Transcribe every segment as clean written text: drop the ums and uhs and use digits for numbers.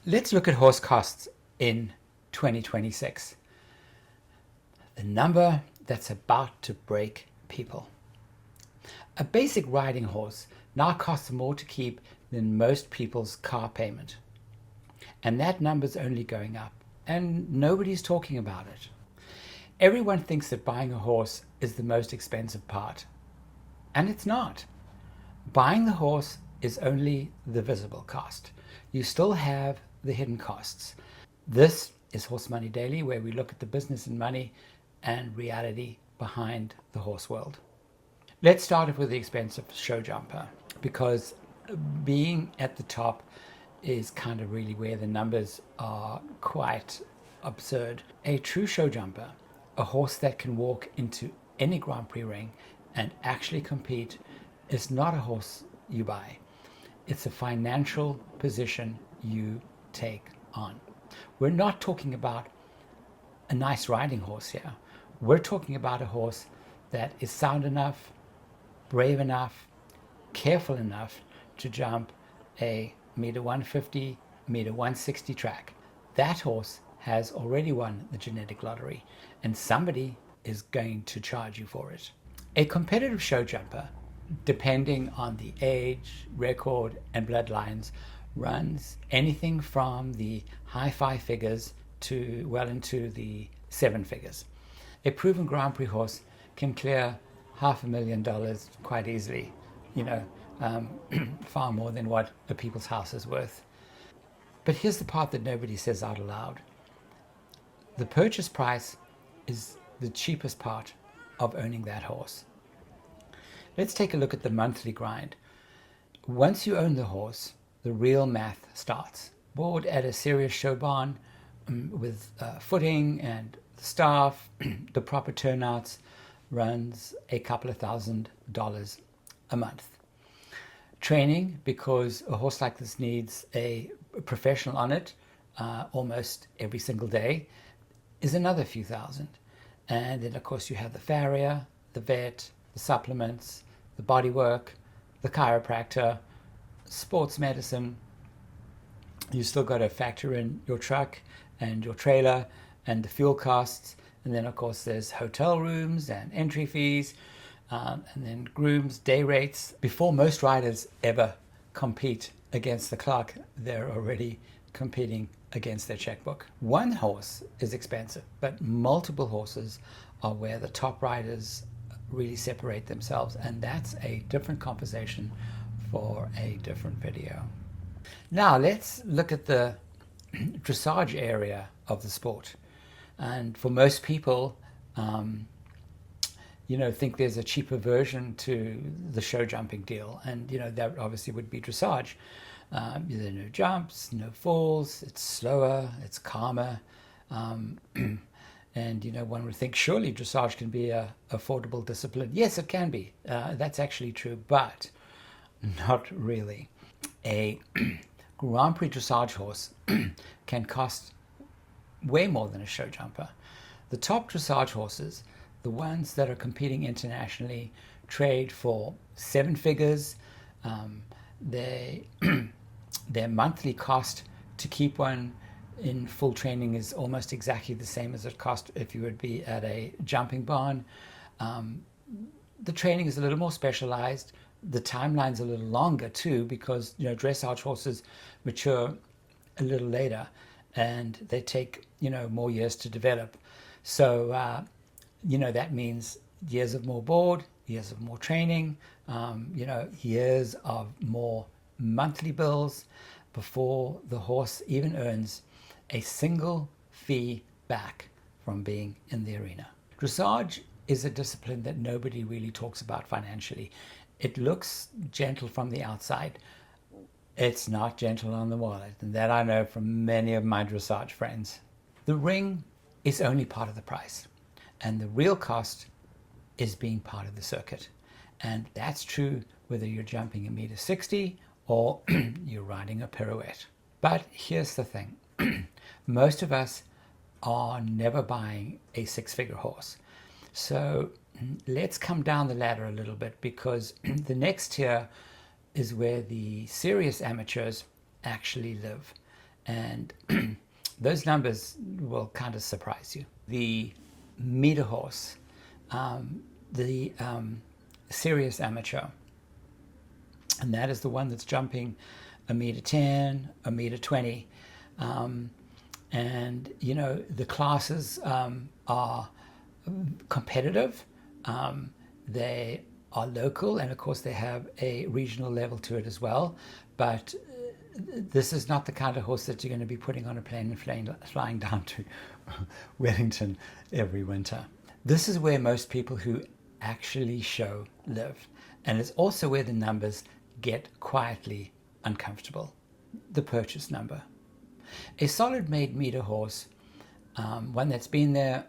Let's look at horse costs in 2026. The number that's about to break people. A basic riding horse now costs more to keep than most people's car payment. And that number's only going up, and nobody's talking about it. Everyone thinks that buying a horse is the most expensive part, and it's not. Buying the horse is only the visible cost. You still have the hidden costs. This is Horse Money Daily, where we look at the business and money and reality behind the horse world. Let's start off with the expensive show jumper, because being at the top is kind of really where the numbers are quite absurd. A true show jumper, a horse that can walk into any Grand Prix ring and actually compete, is not a horse you buy. It's a financial position you take on. We're not talking about a nice riding horse here. We're talking about a horse that is sound enough, brave enough, careful enough to jump a meter 150, meter 160 track. That horse has already won the genetic lottery, and somebody is going to charge you for it. A competitive show jumper, depending on the age, record, and bloodlines, runs anything from the high five figures to well into the seven figures. A proven Grand Prix horse can clear $500,000 quite easily, far more than what a people's house is worth. But here's the part that nobody says out aloud. The purchase price is the cheapest part of owning that horse. Let's take a look at the monthly grind. Once you own the horse, the real math starts. Board at a serious show barn with footing and staff, the proper turnouts, runs a couple of $1,000s a month. Training, because a horse like this needs a professional on it almost every single day, is another few thousand. And then of course you have the farrier, the vet, the supplements, the body work, the chiropractor, sports medicine. You still got to factor in your truck and your trailer and the fuel costs. And then of course there's hotel rooms and entry fees, and then grooms, day rates. Before most riders ever compete against the clock, they're already competing against their checkbook. One horse is expensive, but multiple horses are where the top riders really separate themselves, and that's a different conversation for a different video. Now let's look at the dressage area of the sport. And for most people, think there's a cheaper version to the show jumping deal, and that obviously would be dressage. There are no jumps, no falls, it's slower, it's calmer, and one would think surely dressage can be a affordable discipline. Yes, it can be. That's actually true, but not really. A Grand Prix dressage horse can cost way more than a show jumper. The top dressage horses, the ones that are competing internationally, trade for seven figures. Their monthly cost to keep one in full training is almost exactly the same as it cost if you would be at a jumping barn. The training is a little more specialized. The timeline's a little longer too, because dressage horses mature a little later and they take more years to develop. So that means years of more board, years of more training, years of more monthly bills before the horse even earns a single fee back from being in the arena. Dressage is a discipline that nobody really talks about financially. It looks gentle from the outside. It's not gentle on the wallet, and that I know from many of my dressage friends. The ring is only part of the price, and the real cost is being part of the circuit. And that's true whether you're jumping a meter 60 or you're riding a pirouette. But here's the thing. Most of us are never buying a six-figure horse. So let's come down the ladder a little bit, because the next tier is where the serious amateurs actually live. And those numbers will kind of surprise you. The meter horse, the serious amateur, and that is the one that's jumping 1.10 m, 1.20 m. And you know, the classes are competitive. They are local, and of course they have a regional level to it as well. But this is not the kind of horse that you're going to be putting on a plane and flying down to Wellington every winter. This is where most people who actually show live, and it's also where the numbers get quietly uncomfortable. The purchase number. A solid made meter horse, one that's been there,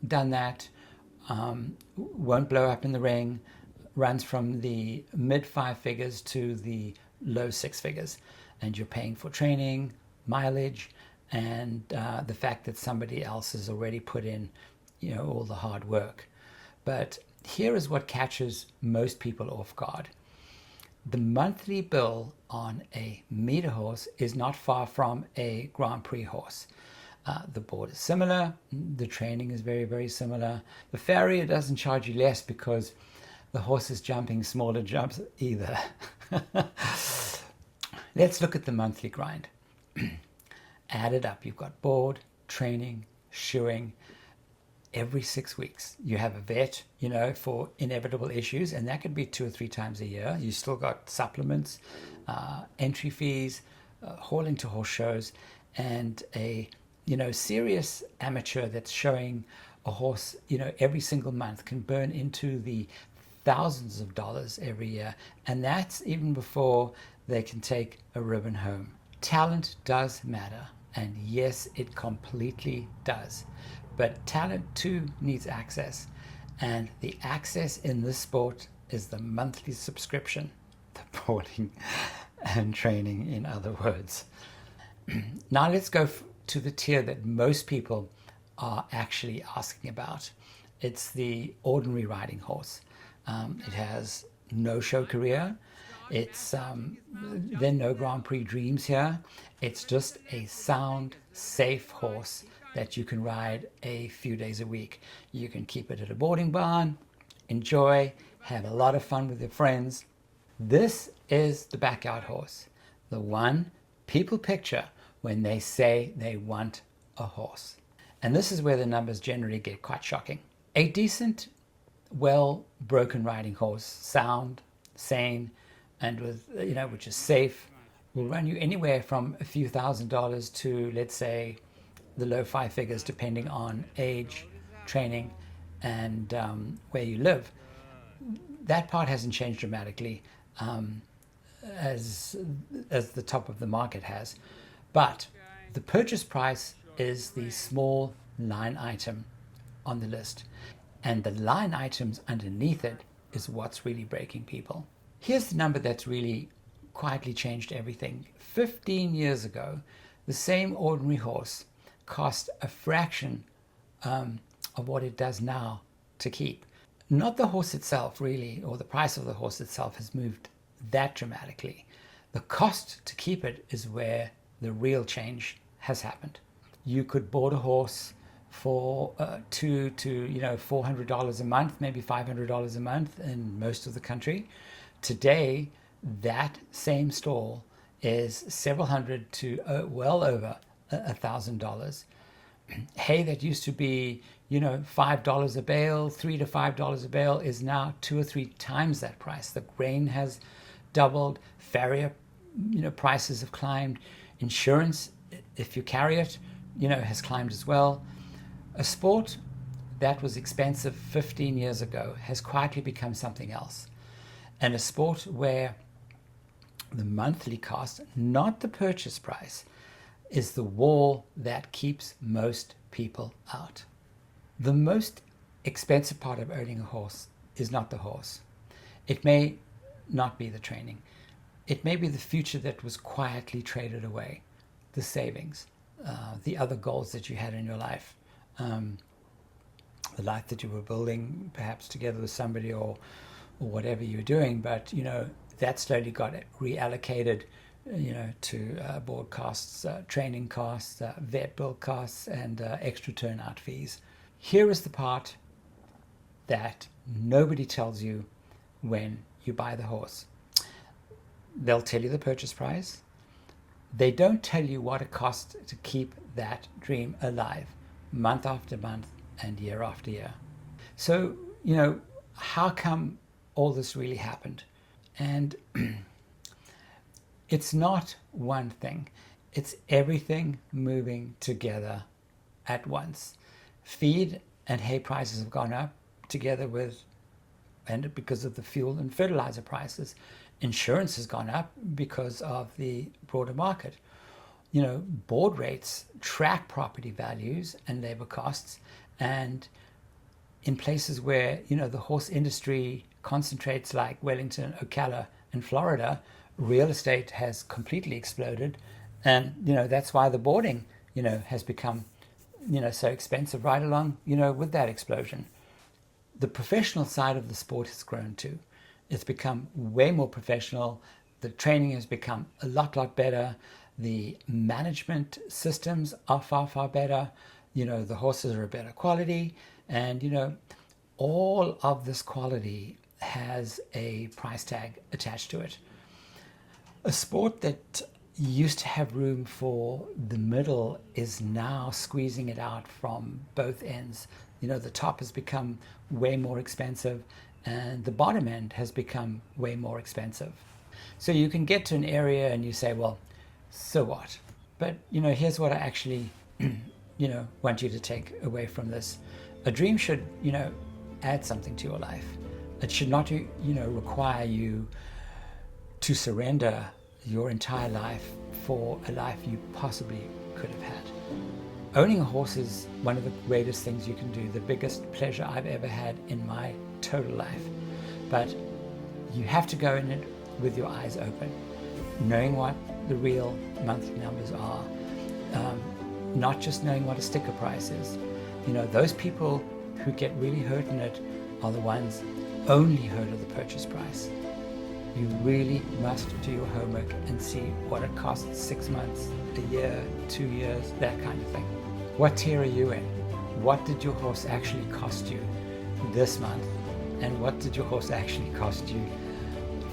done that, won't blow up in the ring, runs from the mid 5 figures to the low 6 figures, and you're paying for training, mileage, and the fact that somebody else has already put in, you know, all the hard work. But here is what catches most people off guard. The monthly bill on a meter horse is not far from a Grand Prix horse. The board is similar, the training is very, very similar. The farrier doesn't charge you less because the horse is jumping smaller jumps either. Let's look at the monthly grind. Add it up. You've got board, training, shoeing. Every 6 weeks you have a vet, you know, for inevitable issues, and that could be 2 or 3 times a year. You still got supplements, entry fees, hauling to horse shows, and a, you know, serious amateur that's showing a horse, you know, every single month can burn into the thousands of dollars every year, and that's even before they can take a ribbon home. Talent does matter, and yes, it completely does. But talent too needs access, and the access in this sport is the monthly subscription, the boarding and training, in other words. Now let's go to the tier that most people are actually asking about. It's the ordinary riding horse. It has no show career. It's there are no Grand Prix dreams here. It's just a sound, safe horse that you can ride a few days a week. You can keep it at a boarding barn, enjoy, have a lot of fun with your friends. This is the backyard horse, the one people picture when they say they want a horse. And this is where the numbers generally get quite shocking. A decent, well broken riding horse, sound, sane, and with, you know, which is safe, will run you anywhere from a few $1,000s to, let's say, the low 5 figures, depending on age, training, and where you live. That part hasn't changed dramatically as the top of the market has. But the purchase price is the small line item on the list. And the line items underneath it is what's really breaking people. Here's the number that's really quietly changed everything. 15 years ago, the same ordinary horse cost a fraction of what it does now to keep. Not the horse itself really, or the price of the horse itself has moved that dramatically. The cost to keep it is where the real change has happened. You could board a horse for $200 to $400 a month, maybe $500 a month in most of the country. Today, that same stall is several hundred to well over $1,000. Hay that used to be, $5 a bale, $3 to $5 a bale, is now 2 or 3 times that price. The grain has doubled. Farrier, prices have climbed. Insurance, if you carry it, has climbed as well. A sport that was expensive 15 years ago has quietly become something else. And a sport where the monthly cost, not the purchase price, is the wall that keeps most people out. The most expensive part of owning a horse is not the horse. It may not be the training. It may be the future that was quietly traded away, the savings, the other goals that you had in your life, the life that you were building, perhaps together with somebody or whatever you were doing. But, that slowly got reallocated to board costs, training costs, vet bill costs, and extra turnout fees. Here is the part that nobody tells you when you buy the horse. They'll tell you the purchase price. They don't tell you what it costs to keep that dream alive, month after month and year after year. So, how come all this really happened? And it's not one thing. It's everything moving together at once. Feed and hay prices have gone up together with, and because of the fuel and fertilizer prices. Insurance has gone up because of the broader market. Board rates track property values and labor costs, and in places where the horse industry concentrates, like Wellington, Ocala, and Florida, real estate has completely exploded, and that's why the boarding has become so expensive right along with that explosion. The professional side of the sport has grown too. It's become way more professional. The training has become a lot better. The management systems are far better. The horses are a better quality, and all of this quality has a price tag attached to it. A sport that used to have room for the middle is now squeezing it out from both ends. The top has become way more expensive, and the bottom end has become way more expensive. So you can get to an area and you say, well, so what? But here's what I actually want you to take away from this. A dream should add something to your life. It should not require you to surrender your entire life for a life you possibly could have had. Owning a horse is one of the greatest things you can do, the biggest pleasure I've ever had in my total life. But you have to go in it with your eyes open, knowing what the real monthly numbers are, not just knowing what a sticker price is. Those people who get really hurt in it are the ones only heard of the purchase price. You really must do your homework and see what it costs 6 months, a year, 2 years, that kind of thing. What tier are you in? What did your horse actually cost you this month? And what did your horse actually cost you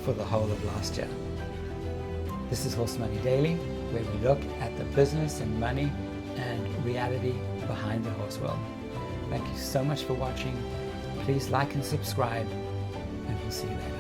for the whole of last year? This is Horse Money Daily, where we look at the business and money and reality behind the horse world. Thank you so much for watching. Please like and subscribe, and we'll see you later.